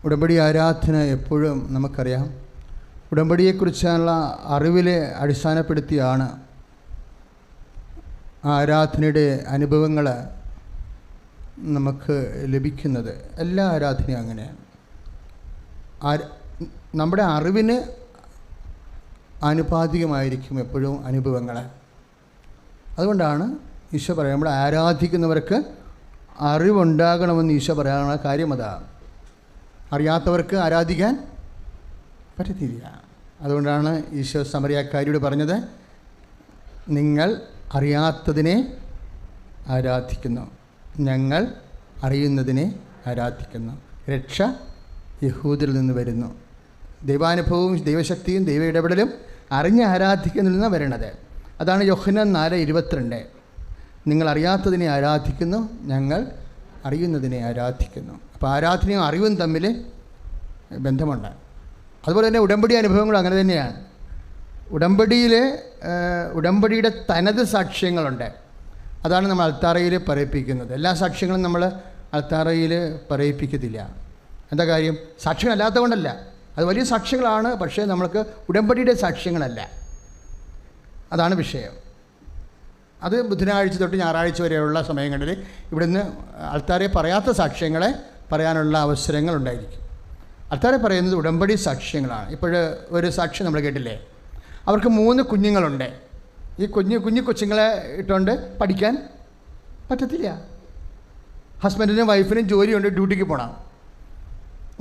ഉടമ്പടി ആരാധന എപ്പോഴും നമുക്കറിയാം, ഉടമ്പടിയെക്കുറിച്ചുള്ള അറിവിലെ അടിസ്ഥാനപ്പെടുത്തിയാണ് ആരാധനയുടെ അനുഭവങ്ങൾ നമുക്ക് ലഭിക്കുന്നത്. എല്ലാ ആരാധനയും അങ്ങനെയാണ്. നമ്മുടെ അറിവിന് ആനുപാതികമായിരിക്കും എപ്പോഴും അനുഭവങ്ങൾ. അതുകൊണ്ടാണ് ഈശോ പറയുക, നമ്മൾ ആരാധിക്കുന്നവർക്ക് അറിവുണ്ടാകണമെന്ന് ഈശോ പറയാനുള്ള കാര്യം അതാണ്. അറിയാത്തവർക്ക് ആരാധിക്കാൻ പറ്റത്തില്ല. അതുകൊണ്ടാണ് ഈശോ സമറിയാക്കാരിയോട് പറഞ്ഞത്, നിങ്ങൾ അറിയാത്തതിനെ ആരാധിക്കുന്നു, ഞങ്ങൾ അറിയുന്നതിനെ ആരാധിക്കുന്നു. രക്ഷ യഹൂദരിൽ നിന്ന് വരുന്നു. ദൈവാനുഭവവും ദൈവശക്തിയും ദൈവ ഇടപെടലും അറിഞ്ഞ് ആരാധിക്കുന്നതിൽ നിന്ന് വരണത്. അതാണ് യോഹന്നാൻ 4:22. നിങ്ങൾ അറിയാത്തതിനെ ആരാധിക്കുന്നു, ഞങ്ങൾ അറിയുന്നതിനെ ആരാധിക്കുന്നു. അപ്പോൾ ആരാധനയും അറിവും തമ്മിൽ ബന്ധമുണ്ട്. അതുപോലെ തന്നെ ഉടമ്പടി അനുഭവങ്ങളും അങ്ങനെ തന്നെയാണ്. ഉടമ്പടിയുടെ തനത് സാക്ഷ്യങ്ങളുണ്ട്. അതാണ് നമ്മൾ അൾത്താറയിൽ പറയിപ്പിക്കുന്നത്. എല്ലാ സാക്ഷ്യങ്ങളും നമ്മൾ അൾത്താറയിൽ പറയിപ്പിക്കത്തില്ല. എന്താ കാര്യം? സാക്ഷ്യങ്ങളല്ലാത്ത കൊണ്ടല്ല, അത് വലിയ സാക്ഷ്യങ്ങളാണ്, പക്ഷേ നമ്മൾക്ക് ഉടമ്പടിയുടെ സാക്ഷ്യങ്ങളല്ല. അതാണ് വിഷയം. അത് ബുധനാഴ്ച തൊട്ട് ഞായറാഴ്ച വരെയുള്ള സമയങ്ങളിൽ ഇവിടുന്ന് അൾത്താറെ പറയാത്ത സാക്ഷ്യങ്ങളെ പറയാനുള്ള അവസരങ്ങൾ ഉണ്ടായിരിക്കും. അൾത്താറെ പറയുന്നത് ഉടമ്പടി സാക്ഷ്യങ്ങളാണ്. ഇപ്പോൾ ഒരു സാക്ഷ്യം നമ്മൾ കേട്ടില്ലേ, അവർക്ക് 3 കുഞ്ഞുങ്ങളുണ്ട്. ഈ കുഞ്ഞു കൊച്ചുങ്ങളെ ഇട്ടുകൊണ്ട് പഠിക്കാൻ പറ്റത്തില്ല. ഹസ്ബൻഡിനും വൈഫിനും ജോലിയുണ്ട്, ഡ്യൂട്ടിക്ക് പോകണം,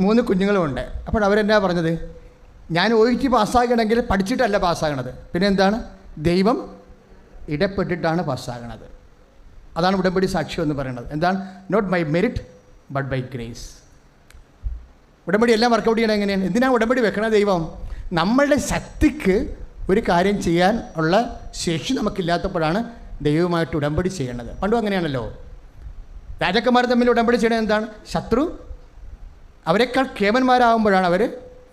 3 കുഞ്ഞുങ്ങളുമുണ്ട്. അപ്പോൾ അവരെന്നാ പറഞ്ഞത്, ഞാൻ OET പാസ്സാകണമെങ്കിൽ പഠിച്ചിട്ടല്ല പാസ്സാകണത്, പിന്നെ എന്താണ്, ദൈവം ഇടപെട്ടിട്ടാണ് പാസ്സാകണത്. അതാണ് ഉടമ്പടി സാക്ഷ്യം എന്ന് പറയുന്നത്. എന്താണ്? Not by merit but by grace. ഉടമ്പടി എല്ലാം വർക്കൗട്ട് ചെയ്യണം. എങ്ങനെയാണ്? എന്തിനാണ് ഉടമ്പടി വെക്കണത്? ദൈവം നമ്മളുടെ ശക്തിക്ക് ഒരു കാര്യം ചെയ്യാൻ ഉള്ള ശേഷി നമുക്കില്ലാത്തപ്പോഴാണ് ദൈവവുമായിട്ട് ഉടമ്പടി ചെയ്യേണ്ടത്. പണ്ടും അങ്ങനെയാണല്ലോ. രാജാക്കന്മാർ തമ്മിൽ ഉടമ്പടി ചെയ്യണത് എന്താണ്? ശത്രു അവരെക്കാൾ കേമന്മാരാകുമ്പോഴാണ് അവർ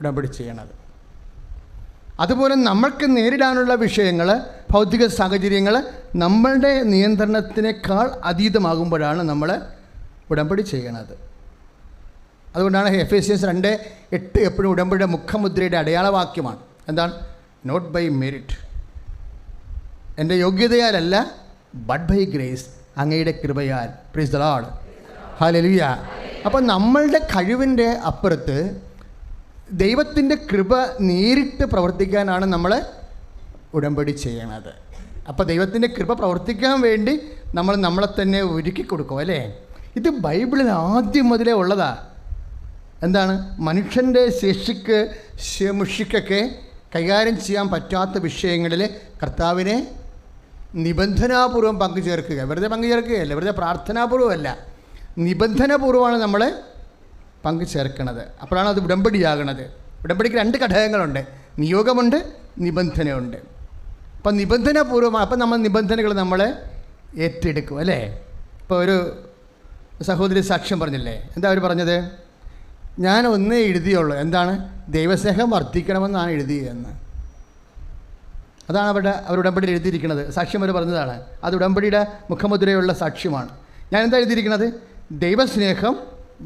ഉടമ്പടി ചെയ്യണത്. അതുപോലെ നമ്മൾക്ക് നേരിടാനുള്ള വിഷയങ്ങൾ, ഭൗതിക സാഹചര്യങ്ങൾ നമ്മളുടെ നിയന്ത്രണത്തിനേക്കാൾ അതീതമാകുമ്പോഴാണ് നമ്മൾ ഉടമ്പടി ചെയ്യണത്. അതുകൊണ്ടാണ് എഫേസ്യൻസ് 2:8 എപ്പോഴും ഉടമ്പടിയുടെ മുഖമുദ്രയുടെ അടയാളവാക്യമാണ്. എന്താണ്? നോട്ട് ബൈ മെറിറ്റ്, എൻ്റെ യോഗ്യതയാലല്ല, ബട്ട് ബൈ ഗ്രേസ്, അങ്ങയുടെ കൃപയാൽ. Praise the Lord, hallelujah. അപ്പോൾ നമ്മളുടെ കഴിവിൻ്റെ അപ്പുറത്ത് ദൈവത്തിൻ്റെ കൃപ നേരിട്ട് പ്രവർത്തിക്കാനാണ് നമ്മൾ ഉടമ്പടി ചെയ്യണത്. അപ്പോൾ ദൈവത്തിൻ്റെ കൃപ പ്രവർത്തിക്കാൻ വേണ്ടി നമ്മൾ നമ്മളെ തന്നെ ഒരുക്കി കൊടുക്കും, അല്ലേ? ഇത് ബൈബിളിൽ ആദ്യം മുതലേ ഉള്ളതാണ്. എന്താണ്? മനുഷ്യൻ്റെ ശേഷിക്കൊക്കെ കൈകാര്യം ചെയ്യാൻ പറ്റാത്ത വിഷയങ്ങളിൽ കർത്താവിനെ നിബന്ധനാപൂർവ്വം പങ്കുചേർക്കുക. വെറുതെ പങ്കുചേർക്കുകയല്ല, വെറുതെ പ്രാർത്ഥനാപൂർവ്വമല്ല, നിബന്ധനപൂർവ്വമാണ് നമ്മൾ പങ്കുചേർക്കണത്. അപ്പോഴാണ് അത് ഉടമ്പടിയാകണത്. ഉടമ്പടിക്ക് 2 ഘടകങ്ങളുണ്ട്, നിയോഗമുണ്ട്, നിബന്ധനയുണ്ട്. അപ്പം നിബന്ധനപൂർവ്വമാണ്. അപ്പം നമ്മൾ നിബന്ധനകൾ നമ്മൾ ഏറ്റെടുക്കും, അല്ലേ? ഇപ്പോൾ ഒരു സഹോദരി സാക്ഷ്യം പറഞ്ഞില്ലേ, എന്താ അവർ പറഞ്ഞത്? ഞാൻ ഒന്നേ എഴുതിയുള്ളൂ. എന്താണ്? ദൈവസ്നേഹം വർദ്ധിക്കണമെന്നാണ് എഴുതിയെന്ന്. അതാണ് അവർ ഉടമ്പടിയിൽ എഴുതിയിരിക്കുന്നത്. സാക്ഷ്യം അവർ പറഞ്ഞതാണ്. അത് ഉടമ്പടിയുടെ മുഖമുദ്രയുള്ള സാക്ഷ്യമാണ്. ഞാൻ എന്താ എഴുതിയിരിക്കുന്നത്? ദൈവസ്നേഹം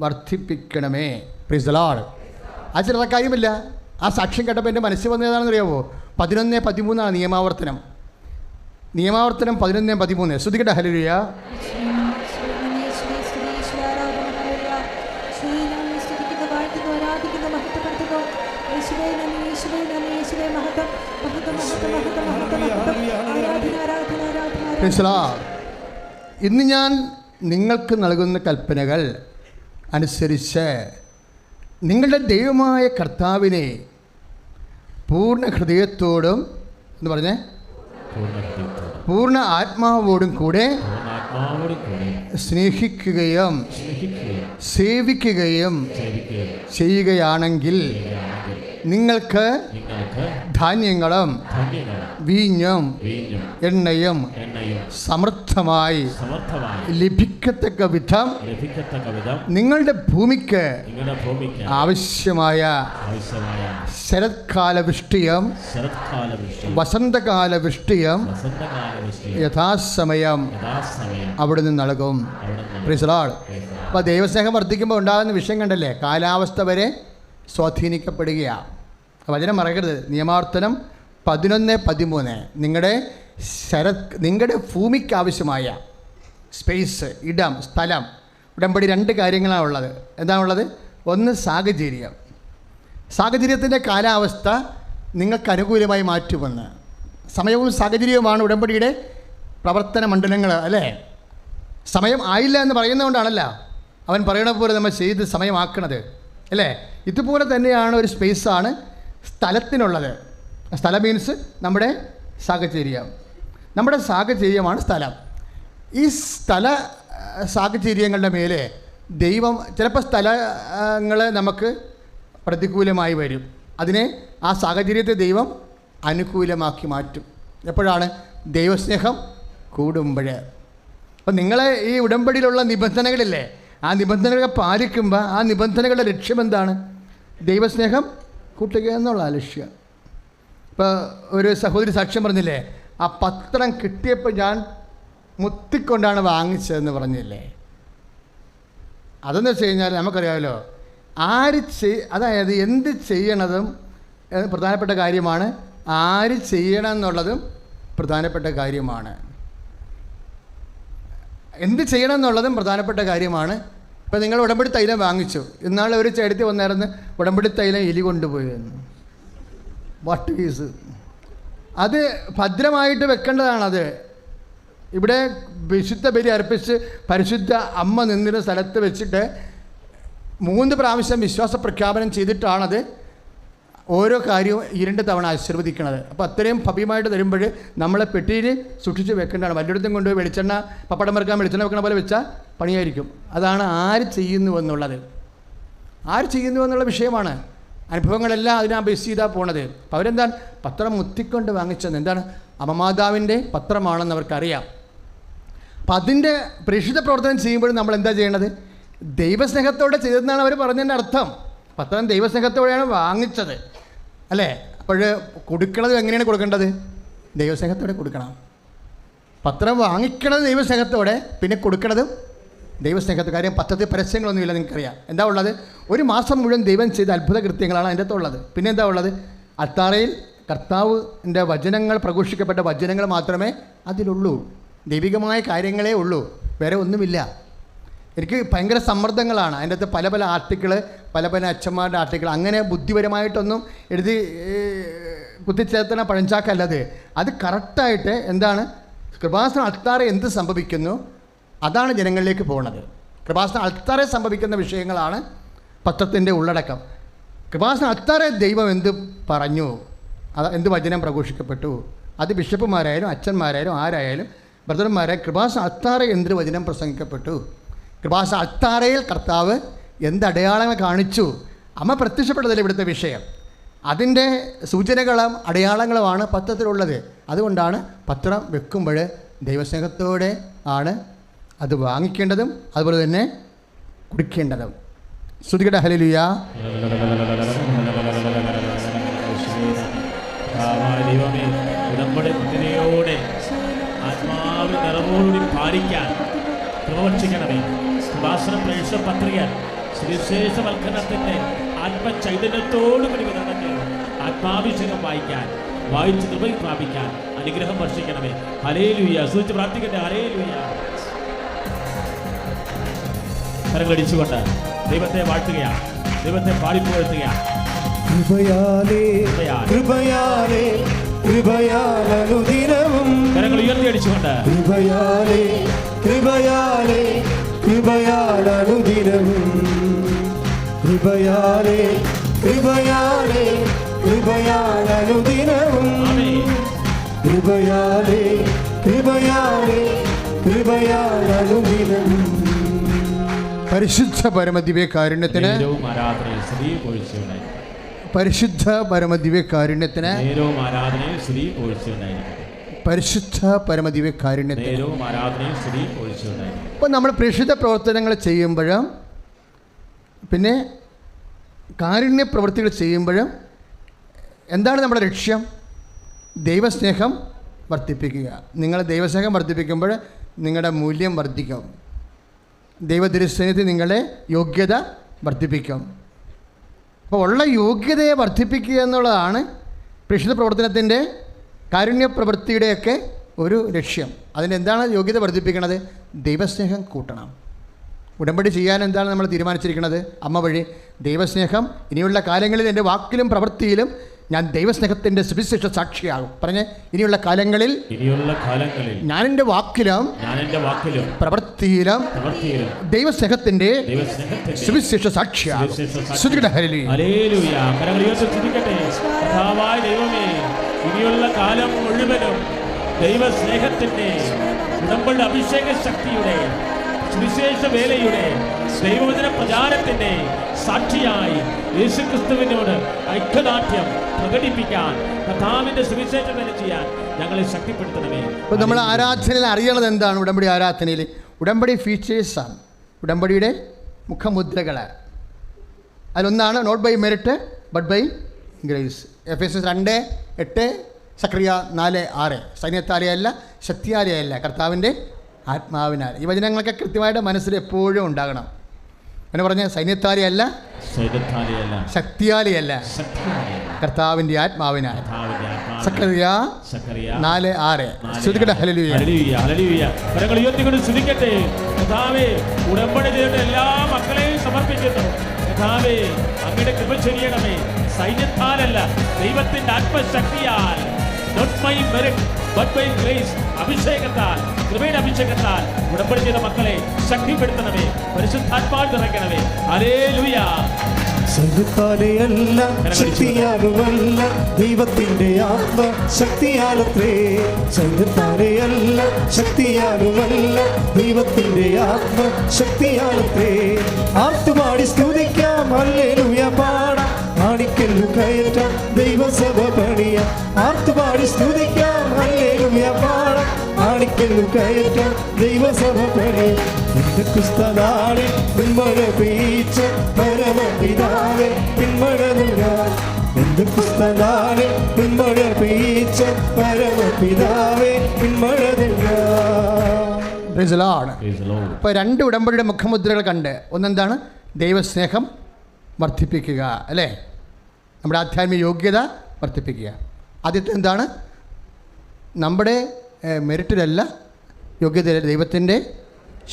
വർദ്ധിപ്പിക്കണമേ. Praise the Lord. ആ ചില കാര്യമില്ല. ആ സാക്ഷ്യം കേട്ടപ്പോൾ എൻ്റെ മനസ്സിൽ വന്നതാണെന്ന് അറിയാമോ? 11:13 നിയമാവർത്തനം 11:13. ശ്രുതികട്ടെ, ഹല്ലേലൂയ. ഇന്ന് ഞാൻ നിങ്ങൾക്ക് നൽകുന്ന കൽപ്പനകൾ അനുസരിച്ച് നിങ്ങളുടെ ദൈവമായ കർത്താവിനെ പൂർണ്ണ ഹൃദയത്തോടും എന്ന് പറഞ്ഞേ പൂർണ്ണ ആത്മാവോടും കൂടെ സ്നേഹിക്കുകയും സേവിക്കുകയും ചെയ്യുകയാണെങ്കിൽ നിങ്ങൾക്ക് ധാന്യങ്ങളും വീഞ്ഞും എണ്ണയും സമൃദ്ധമായി ലഭിക്കത്തക്ക വിധം നിങ്ങളുടെ ഭൂമിക്ക് ആവശ്യമായ ശരത്കാല വൃഷ്ടിയും വസന്തകാല വൃഷ്ടിയും യഥാസമയം അവിടുന്ന് നൽകും. Praise the Lord. അപ്പോൾ ദൈവസ്നേഹം വർദ്ധിക്കുമ്പോൾ ഉണ്ടാകുന്ന വിഷയം കണ്ടല്ലേ, കാലാവസ്ഥ വരെ സ്വാധീനിക്കപ്പെടുകയാണ്. വചനം മറക്കരുത്. നിയമാവർത്തനം 11:13 നിങ്ങളുടെ ഭൂമിക്ക് ആവശ്യമായ സ്പേസ്, ഇടം, സ്ഥലം, ഉടമ്പടി 2 കാര്യങ്ങളാണ് ഉള്ളത്. എന്താണുള്ളത്? ഒന്ന് സാഹചര്യം. സാഹചര്യത്തിൻ്റെ കാലാവസ്ഥ നിങ്ങൾക്ക് അനുകൂലമായി മാറ്റുമെന്ന്. സമയവും സാഹചര്യവുമാണ് ഉടമ്പടിയുടെ പ്രവർത്തന മണ്ഡലങ്ങൾ, അല്ലേ? സമയം ആയില്ല എന്ന് പറയുന്നതുകൊണ്ടാണല്ലോ അവൻ പറയണ പോലെ നമ്മൾ ചെയ്ത് സമയമാക്കണത്, അല്ലേ? ഇതുപോലെ തന്നെയാണ് ഒരു സ്പേസാണ് സ്ഥലത്തിനുള്ളത്. സ്ഥലം മീൻസ് നമ്മുടെ സാഹചര്യം. നമ്മുടെ സാഹചര്യമാണ് സ്ഥലം. ഈ സാഹചര്യങ്ങളുടെ മേലെ ദൈവം ചിലപ്പോൾ സ്ഥലങ്ങൾ നമുക്ക് പ്രതികൂലമായി വരും. അതിനെ ആ സാഹചര്യത്തെ ദൈവം അനുകൂലമാക്കി മാറ്റും. എപ്പോഴാണ്? ദൈവസ്നേഹം കൂടുമ്പോൾ. അപ്പം നിങ്ങളെ ഈ ഉടമ്പടിയിലുള്ള നിബന്ധനകളില്ലേ, ആ നിബന്ധനകളെ പാലിക്കുമ്പോൾ ആ നിബന്ധനകളുടെ ലക്ഷ്യം എന്താണ്? ദൈവസ്നേഹം കൂട്ടുക എന്നുള്ള ലക്ഷ്യം. ഇപ്പോൾ ഒരു സഹോദരി സാക്ഷ്യം പറഞ്ഞില്ലേ, ആ പത്രം കിട്ടിയപ്പോൾ ഞാൻ മുത്തിക്കൊണ്ടാണ് വാങ്ങിച്ചതെന്ന് പറഞ്ഞില്ലേ. അതെന്ന് വെച്ച് കഴിഞ്ഞാൽ നമുക്കറിയാമല്ലോ, അതായത് എന്ത് ചെയ്യണതും പ്രധാനപ്പെട്ട കാര്യമാണ്, ആര് ചെയ്യണം എന്നുള്ളതും പ്രധാനപ്പെട്ട കാര്യമാണ്. എന്ത് ചെയ്യണം എന്നുള്ളതും പ്രധാനപ്പെട്ട കാര്യമാണ്. ഇപ്പോൾ നിങ്ങൾ ഉടമ്പടി തൈലം വാങ്ങിച്ചു. ഇന്നാൾ ഒരു ചേട്ടത്തി വന്നായിരുന്നു, ഉടമ്പടി തൈലം എലി കൊണ്ടുപോയി എന്ന്. വാട്ട് ഈസ് അത്? ഭദ്രമായിട്ട് വെക്കേണ്ടതാണത്. ഇവിടെ വിശുദ്ധ ബലി അർപ്പിച്ച് പരിശുദ്ധ അമ്മ നിന്നിരുന്ന സ്ഥലത്ത് വെച്ചിട്ട് 3 പ്രാവശ്യം വിശ്വാസ പ്രഖ്യാപനം ചെയ്തിട്ടാണത് ഓരോ കാര്യവും 2 തവണ ആശീർവദിക്കണത്. അപ്പോൾ അത്രയും ഭവ്യമായിട്ട് തരുമ്പോൾ നമ്മളെ പെട്ടിയിൽ സൂക്ഷിച്ച് വെക്കേണ്ടതാണ്. വല്ലയിടത്തും കൊണ്ടുപോയി വെളിച്ചെണ്ണ, പപ്പടം വെറുക്കാൻ വെളിച്ചെണ്ണ വെക്കണ പോലെ വെച്ചാൽ പണിയായിരിക്കും. അതാണ് ആര് ചെയ്യുന്നു എന്നുള്ളത്. ആര് ചെയ്യുന്നു എന്നുള്ള വിഷയമാണ്. അനുഭവങ്ങളെല്ലാം അതിനാ ബേസ് ചെയ്താൽ പോണത്. അപ്പോൾ അവരെന്താണ് പത്രം മുത്തിക്കൊണ്ട് വാങ്ങിച്ചത്? എന്താണ്? അമ്മമാതാവിൻ്റെ പത്രമാണെന്ന് അവർക്കറിയാം. അപ്പം അതിൻ്റെ പ്രേക്ഷിത പ്രവർത്തനം ചെയ്യുമ്പോഴും നമ്മൾ എന്താ ചെയ്യേണ്ടത്? ദൈവസ്നേഹത്തോടെ ചെയ്തതെന്നാണ് അവർ പറഞ്ഞതിൻ്റെ അർത്ഥം. പത്രം ദൈവസ്നേഹത്തോടെയാണ് വാങ്ങിച്ചത്, അല്ലേ? അപ്പോൾ കൊടുക്കണത് എങ്ങനെയാണ് കൊടുക്കേണ്ടത്? ദൈവസ്നേഹത്തോടെ കൊടുക്കണം. പത്രം വാങ്ങിക്കണത് ദൈവസ്നേഹത്തോടെ, പിന്നെ കൊടുക്കണതും ദൈവസ്നേഹത്തോടെ. കാര്യം പത്രത്തിൽ പരസ്യങ്ങളൊന്നുമില്ല, നിങ്ങൾക്കറിയാം. എന്താ ഉള്ളത്? 1 മാസം മുഴുവൻ ദൈവം ചെയ്ത അത്ഭുത കൃത്യങ്ങളാണ് അതിൻ്റെ അകത്തുള്ളത്. പിന്നെ എന്താ ഉള്ളത്? അത്താറയിൽ കർത്താവിൻ്റെ വചനങ്ങൾ, പ്രഘോഷിക്കപ്പെട്ട വചനങ്ങൾ മാത്രമേ അതിലുള്ളൂ. ദൈവികമായ കാര്യങ്ങളേ ഉള്ളൂ, വേറെ ഒന്നുമില്ല. എനിക്ക് ഭയങ്കര സമ്മർദ്ദങ്ങളാണ് അതിൻ്റെ അകത്ത്. പല പല ആർട്ടിക്കിൾ, പല പല അച്ഛന്മാരുടെ ആർട്ടിക്കിൾ, അങ്ങനെ ബുദ്ധിപരമായിട്ടൊന്നും എഴുതി കുത്തിച്ചേർത്തണ പഴഞ്ചാക്കല്ലത്. അത് കറക്റ്റായിട്ട് എന്താണ് കൃപാസന അൾത്താറെ എന്ത് സംഭവിക്കുന്നു അതാണ് ജനങ്ങളിലേക്ക് പോകുന്നത്. കൃപാസന അൾത്താറെ സംഭവിക്കുന്ന വിഷയങ്ങളാണ് പത്രത്തിൻ്റെ ഉള്ളടക്കം. കൃപാസന അൾത്താറെ ദൈവം എന്ത് പറഞ്ഞു, എന്ത് വചനം പ്രഘോഷിക്കപ്പെട്ടു, അത് ബിഷപ്പുമാരായാലും അച്ഛന്മാരായാലും ആരായാലും ബ്രദർമാരെ, കൃപാസന അൾത്താറെ എന്ത് വചനം പ്രസംഗിക്കപ്പെട്ടു, കൃപാസന അൾത്താറയിൽ കർത്താവ് എന്ത് അടയാളങ്ങൾ കാണിച്ചു. അമ്മ പ്രത്യക്ഷപ്പെട്ടതല്ല ഇവിടുത്തെ വിഷയം. അതിൻ്റെ സൂചനകളും അടയാളങ്ങളുമാണ് പത്രത്തിലുള്ളത്. അതുകൊണ്ടാണ് പത്രം വെക്കുമ്പോൾ ദൈവസ്നേഹത്തോടെ ആണ് അത് വാങ്ങിക്കേണ്ടതും അതുപോലെ തന്നെ കുടിക്കേണ്ടതും. ശ്രുതികട ഹല്ലേലൂയ. ഉടമ്പടിയോടെ ആത്മാവിൽ നിറവോടുകൂടി പാലിക്കാൻ പ്രവർത്തിക്കണമേ. കൃപാസന പ്രേക്ഷക പത്രിക സുവിശേഷവൽക്കരണത്തിൻ്റെ ആത്മചൈതന്യത്തോടുകൂടി വിതരണം ചെയ്യണം. ആത്മാഭിഷേകം വായിച്ച് കൃപ പ്രാപിക്കാൻ അനുഗ്രഹം വർഷിക്കണമേ. ഹല്ലേലൂയ. സൂചിച്ച് പ്രാർത്ഥിക്കട്ടെ. ഹല്ലേലൂയ. കരങ്ങളടിച്ചുകൊണ്ട് ദൈവത്തെ വാഴ്ത്തുകയാണ്, ദൈവത്തെ പാടിപ്പുകഴ്ത്തുകയാണ്. കരങ്ങൾ ഉയർത്തി അടിച്ചുകൊണ്ട് പരിശുദ്ധ പരമദിവ്യകാരുണ്യത്തിന്, പരിശുദ്ധ പരമദിവ്യകാരുണ്യത്തിന്, പരിശുദ്ധ പരമദിവ്യകാരുണ്യത്തിന്. ഇപ്പോൾ നമ്മൾ പ്രേക്ഷിത പ്രവർത്തനങ്ങൾ ചെയ്യുമ്പോഴും പിന്നെ കാരുണ്യ പ്രവൃത്തികൾ ചെയ്യുമ്പോഴും എന്താണ് നമ്മുടെ ലക്ഷ്യം? ദൈവസ്നേഹം വർദ്ധിപ്പിക്കുക. നിങ്ങൾ ദൈവസ്നേഹം വർദ്ധിപ്പിക്കുമ്പോൾ നിങ്ങളുടെ മൂല്യം വർദ്ധിക്കും. ദൈവദൃശ്യത്തിൽ നിങ്ങളെ യോഗ്യത വർദ്ധിപ്പിക്കും. അപ്പോൾ ഉള്ള യോഗ്യതയെ വർദ്ധിപ്പിക്കുക എന്നുള്ളതാണ് പ്രേക്ഷിത പ്രവർത്തനത്തിൻ്റെ കാരുണ്യ പ്രവൃത്തിയുടെയൊക്കെ ഒരു ലക്ഷ്യം. അതിനെന്താണ് യോഗ്യത വർദ്ധിപ്പിക്കുന്നത്? ദൈവസ്നേഹം കൂട്ടണം. ഉടമ്പടി ചെയ്യാൻ എന്താണ് നമ്മൾ തീരുമാനിച്ചിരിക്കുന്നത്? അമ്മ വഴി ദൈവസ്നേഹം. ഇനിയുള്ള കാലങ്ങളിൽ എൻ്റെ വാക്കിലും പ്രവൃത്തിയിലും ഞാൻ ദൈവസ്നേഹത്തിൻ്റെ സുവിശേഷ സാക്ഷിയാകും. പറഞ്ഞ് ഇനിയുള്ള കാലങ്ങളിൽ ഞാൻ എൻ്റെ വാക്കിലും പ്രവൃത്തിയിലും ദൈവസ്നേഹത്തിൻ്റെ സുവിശേഷ സാക്ഷിയാകും. ഇനിയുള്ള കാലം മുഴുവനും ദൈവസ്നേഹത്തിൻ്റെ ഉടമ്പടി അഭിഷേക ശക്തിയുടെ സുവിശേഷ വേലയുടെ ദൈവവചന പ്രചാരത്തിൻ്റെ സാക്ഷിയായി യേശുക്രിസ്തുവിനോട് ഐക്യദാർഢ്യം പ്രകടിപ്പിക്കാൻ കർത്താവിൻ്റെ സുവിശേഷം തന്നെ ചെയ്യാൻ ഞങ്ങളെ ശക്തിപ്പെടുത്തണമേ. അപ്പോൾ നമ്മൾ ആരാധനയിൽ അറിയണത് എന്താണ്? ഉടമ്പടി ആരാധനയിൽ ഉടമ്പടി ഫീച്ചേഴ്സാണ്, ഉടമ്പടിയുടെ മുഖമുദ്രകൾ. അതിലൊന്നാണ് not by merit but by grace. Ephesians 2:8, Zechariah 4:6. സൈന്യത്താലെയല്ല, ശക്തിയാലെയല്ല, കർത്താവിൻ്റെ ആത്മാവിനാൽ. ഈ വചനങ്ങളൊക്കെ കൃത്യമായിട്ട് മനസ്സിൽ എപ്പോഴും ഉണ്ടാകണം. എന്ന് പറഞ്ഞ സൈന്യത്താലെയല്ല, ശക്തിയാലെയല്ല, കർത്താവിൻ്റെ ആത്മാവിനാൽ. സക്രിയ 4:6. ശ്രുതിക്കട്ടെ. ഹല്ലേലൂയ. കർത്താവേ, ഉടമ്പടി ചെയ്ത എല്ലാ മക്കളെയും സമർപ്പിക്കുന്നു. കർത്താവേ, അങ്ങയുടെ കൃപ ചൊരിയണമേ. സൈന്യത്താലല്ല, ദൈവത്തിന്റെ ആത്മശക്തിയാൽ, not by merit but by grace, അഭിഷേകത്താൽ, കൃപയുടെ അഭിഷേകത്താൽ ഉടമ്പടി ചെയ്ത മക്കളെ ശക്തിപ്പെടുത്തണമേ. പരിശുദ്ധാത്മാവിൽ നിറയ്ക്കണമേ. ഹല്ലേലൂയ. സൈന്യത്താലെയല്ല, ശക്തിയാലുമല്ല, ദൈവത്തിന്റെ ആത്മശക്തിയാലത്രേ. സൈന്യത്താലെയല്ല, ശക്തിയാലുമല്ല, ദൈവത്തിന്റെ ആത്മശക്തിയാലത്രേ. ആർത്തുപാടി സ്തുതിക്കാം, ഹല്ലേലൂയ പാടാം, ആണിക്കല്ലു കയറ്റാം, ദൈവസഭ പണിയാം. ആർത്തുപാടി സ്തുതിക്കാം, ഹല്ലേലൂയ പാടാം, ആണിക്കല്ലു കയറ്റാം, ദൈവസഭ പണിയാം. പെന്തക്കോസ്താനാളിൽ പിന്മഴ പെയ്യിച്ച പരമപിതാവേ പിന്മഴ നൽകാൻ. പെന്തക്കോസ്താനാളിൽ പിന്മഴ പെയ്യിച്ച പരമപിതാവേ പിന്മഴ നൽകാൻ. ഇപ്പോൾ 2 ഉടമ്പടിയുടെ മുഖമുദ്രകൾ കണ്ട്, ഒന്നെന്താണ്? ദൈവസ്നേഹം വർദ്ധിപ്പിക്കുക, അല്ലേ? നമ്മുടെ ആധ്യാത്മിക യോഗ്യത വർദ്ധിപ്പിക്കുക. ആദ്യത്തെ എന്താണ്? നമ്മുടെ മെറിറ്റിലല്ല, യോഗ്യതയില്ല, ദൈവത്തിൻ്റെ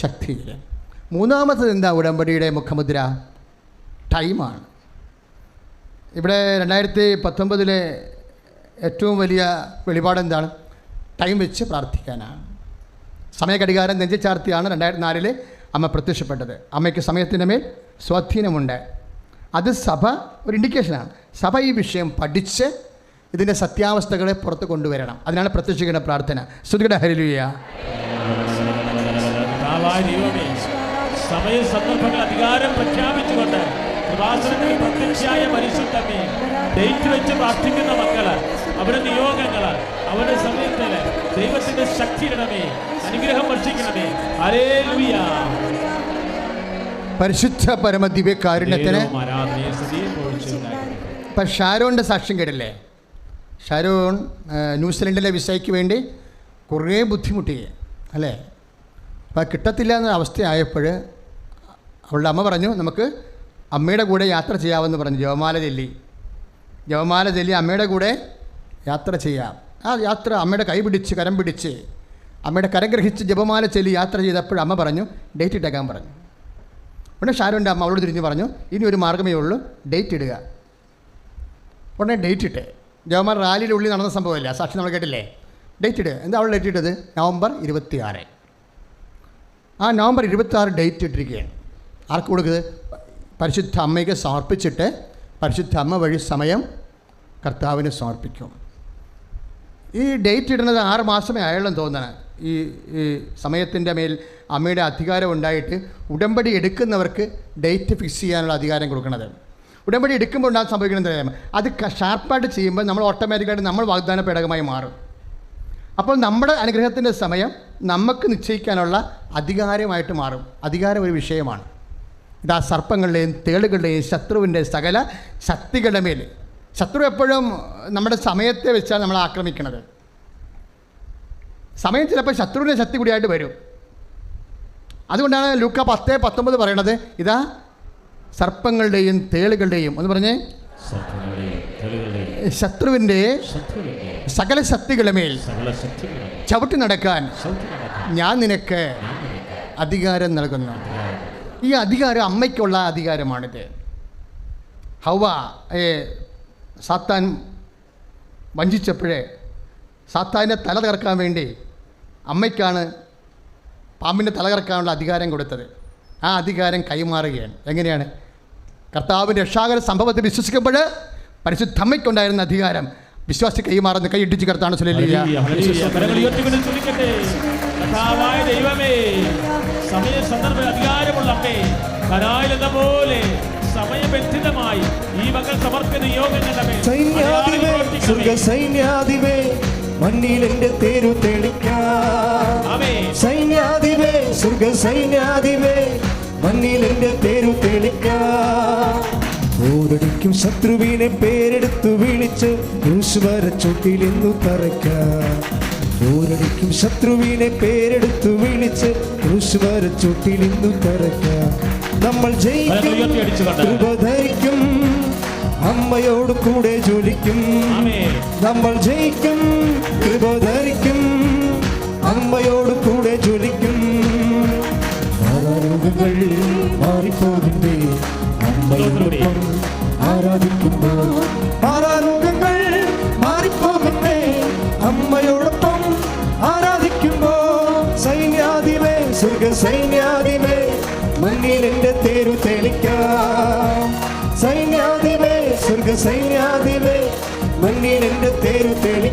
ശക്തിയിൽ. മൂന്നാമത്തത് എന്താ ഉടമ്പടിയുടെ മുഖമുദ്ര? ടൈമാണ്. ഇവിടെ 2019 ഏറ്റവും വലിയ വെളിപാട് എന്താണ്? ടൈം വെച്ച് പ്രാർത്ഥിക്കാനാണ്. സമയഘടികാരം നെഞ്ചിൽ ചാർത്തിയാണ് 2004 അമ്മ പ്രത്യക്ഷപ്പെട്ടത്. അമ്മയ്ക്ക് സമയത്തിൻ്റെ മേൽ സ്വാധീനമുണ്ട്. അത് സഭ ഒരു ഇൻഡിക്കേഷനാണ്. സഭ ഈ വിഷയം പഠിച്ച് ഇതിൻ്റെ സത്യാവസ്ഥകളെ പുറത്ത് കൊണ്ടുവരണം. അതിനാണ് പ്രത്യക്ഷീകരണ പ്രാർത്ഥന. സ്തുതിക്കട്ടെ. ഹല്ലേലൂയ. സമയ സന്ദർഭങ്ങൾ അധികാരം പ്രഖ്യാപിച്ചുകൊണ്ട് കൃപാസനത്തിൽ പ്രത്യക്ഷയായ പരിശുദ്ധമേ, ഡേറ്റ് വെച്ച് പ്രാർത്ഥിക്കുന്ന മക്കള്, അവരുടെ നിയോഗങ്ങള്, അവരുടെ സമയത്തില് ദൈവത്തിന്റെ ശക്തി ഇടണമേ, അനുഗ്രഹം വർഷിക്കണമേ. ഹല്ലേലൂയ. പരിശുദ്ധ പരമദിവ്യ കാരുണ്യത്തിന്. ഇപ്പം ഷാരോണിൻ്റെ സാക്ഷ്യം കേട്ടില്ലേ? ഷാരോൺ ന്യൂസിലൻഡിലെ വിസയ്ക്ക് വേണ്ടി കുറേ ബുദ്ധിമുട്ടി, അല്ലേ? അപ്പോൾ കിട്ടത്തില്ല എന്ന അവസ്ഥയായപ്പോൾ അവളുടെ അമ്മ പറഞ്ഞു, നമുക്ക് അമ്മയുടെ കൂടെ യാത്ര ചെയ്യാമെന്ന് പറഞ്ഞു. ജപമാല ചൊല്ലി അമ്മയുടെ കൂടെ യാത്ര ചെയ്യാം. ആ യാത്ര അമ്മയുടെ കൈ പിടിച്ച്, കരം പിടിച്ച്, അമ്മയുടെ കരം ഗ്രഹിച്ച് ജപമാല ചൊല്ലി യാത്ര ചെയ്തപ്പോൾ അമ്മ പറഞ്ഞു, ഡേറ്റ് ഇട്ടേക്കാൻ പറഞ്ഞു. ഉടനെ ഷാരോൻ്റെ അമ്മ അവളോട് തിരിഞ്ഞ് പറഞ്ഞു, ഇനി ഒരു മാർഗ്ഗമേ ഉള്ളൂ, ഡേറ്റ് ഇടുക. ഉടനെ ഡേറ്റ് ഇട്ടേ. ജവമാർ റാലിയുടെ ഉള്ളിൽ നടന്ന സംഭവമില്ല, സാക്ഷി നമ്മൾ കേട്ടില്ലേ? ഡേറ്റ് ഇടുക. എന്താ അവൾ ഡേറ്റ് ഇട്ടത്? നവംബർ 26. ആ നവംബർ 26 ഡേറ്റ് ഇട്ടിരിക്കുകയാണ്. ആർക്ക് കൊടുക്കുന്നത്? പരിശുദ്ധ അമ്മയ്ക്ക് സമർപ്പിച്ചിട്ട് പരിശുദ്ധ അമ്മ വഴി സമയം കർത്താവിന് സമർപ്പിക്കും. ഈ ഡേറ്റ് ഇടുന്നത് 6 മാസമേ ആയുള്ളൂ തോന്നണം. ഈ സമയത്തിൻ്റെ മേൽ അമ്മയുടെ അധികാരം ഉണ്ടായിട്ട് ഉടമ്പടി എടുക്കുന്നവർക്ക് ഡേറ്റ് ഫിക്സ് ചെയ്യാനുള്ള അധികാരം കൊടുക്കുന്നത്. ഉടമ്പടി എടുക്കുമ്പോൾ ഉണ്ടാകുന്ന സംഭവിക്കുന്നത് അത് ഷാർപ്പായിട്ട് ചെയ്യുമ്പോൾ നമ്മൾ ഓട്ടോമാറ്റിക്കായിട്ട് നമ്മൾ വാഗ്ദാന പേടകമായി മാറും. അപ്പോൾ നമ്മുടെ അനുഗ്രഹത്തിൻ്റെ സമയം നമുക്ക് നിശ്ചയിക്കാനുള്ള അധികാരമായിട്ട് മാറും. അധികാരം ഒരു വിഷയമാണ്. ഇതാ സർപ്പങ്ങളുടെയും തേളുകളുടെയും ശത്രുവിൻ്റെ സകല ശക്തികളുടെ മേൽ. ശത്രു എപ്പോഴും നമ്മുടെ സമയത്തെ വെച്ചാണ് നമ്മളെ ആക്രമിക്കുന്നത്. സമയം ചിലപ്പോൾ ശത്രുവിൻ്റെ ശക്തി കൂടിയായിട്ട് വരും. അതുകൊണ്ടാണ് ലൂക്ക 10:19 പറയണത്, ഇതാ സർപ്പങ്ങളുടെയും തേളുകളുടെയും എന്ന് പറഞ്ഞേ ശത്രുവിൻ്റെ സകല ശക്തികളുമേൽ ചവിട്ടി നടക്കാൻ ഞാൻ നിനക്ക് അധികാരം നൽകുന്നു. ഈ അധികാരം അമ്മയ്ക്കുള്ള അധികാരമാണിത്. ഹൗവ സാത്താൻ വഞ്ചിച്ചപ്പോഴേ സാത്താൻ്റെ തല തകർക്കാൻ വേണ്ടി അമ്മയ്ക്കാണ് പാമ്പിൻ്റെ തല തകർക്കാനുള്ള അധികാരം കൊടുത്തത്. ആ അധികാരം കൈമാറുകയാണ്. എങ്ങനെയാണ്? കർത്താവിൻ്റെ രക്ഷാകര സംഭവത്തിൽ വിശ്വസിക്കുമ്പോൾ പരിശുദ്ധ അമ്മയ്ക്കുണ്ടായിരുന്ന അധികാരം വിശ്വാസി കൈമാറുന്ന കൈയിട്ടിച്ച് കർത്താണ്. സമയ സന്ദർഭ അധികാരമുള്ള അമ്മേ, കനായിലെന്ന പോലെ സമയബന്ധിതമായി ഈ മക്കൾ സമർപ്പിക്കുന്ന നിയോഗങ്ങളുടെ സൈന്യാധിപേ മണ്ണിൽ എന്റെ തേരു തെളിക്കാം. സൈന്യാധിപേ സ്വർഗ സൈന്യാധിപേ മണ്ണിൽ എന്റെ തേരു തെളിക്കാം. ഓരടിക്കും ശത്രുവിനെ പേരെടുത്തു വിളിച്ച് ക്രൂശുമരച്ചോട്ടിലെന്നു തറയ്ക്കാം. ഓരടിക്കും ശത്രുവിനെ പേരെടുത്തു വിളിച്ച് ക്രൂശുമരച്ചോട്ടിലെന്നു തറയ്ക്കാം. നമ്മൾ ജയിക്കും, കൃപ ധരിക്കും, അമ്മയോട് കൂടെ ജോലിക്കും. നമ്മൾ ജയിക്കും, കൃപ ധരിക്കും, അമ്മയോട് കൂടെ ജോലിക്കും. രോഗങ്ങൾ മാറിപ്പോകുന്നേ അമ്മയോടൊപ്പം ആരാധിക്കുമ്പോൾ. രോഗങ്ങൾ മാറിപ്പോകുന്നേ അമ്മയോടൊപ്പം ആരാധിക്കുമ്പോൾ. സൈന്യാധിപേ സ്വർഗ സൈന്യാധിപേ മണ്ണിൽ എന്റെ തേരു തെളിക്കാം. സൈന്യാധിപേ സ്വർഗ സൈന്യാധിപേ മണ്ണിൽ എന്റെ തേരു തെളി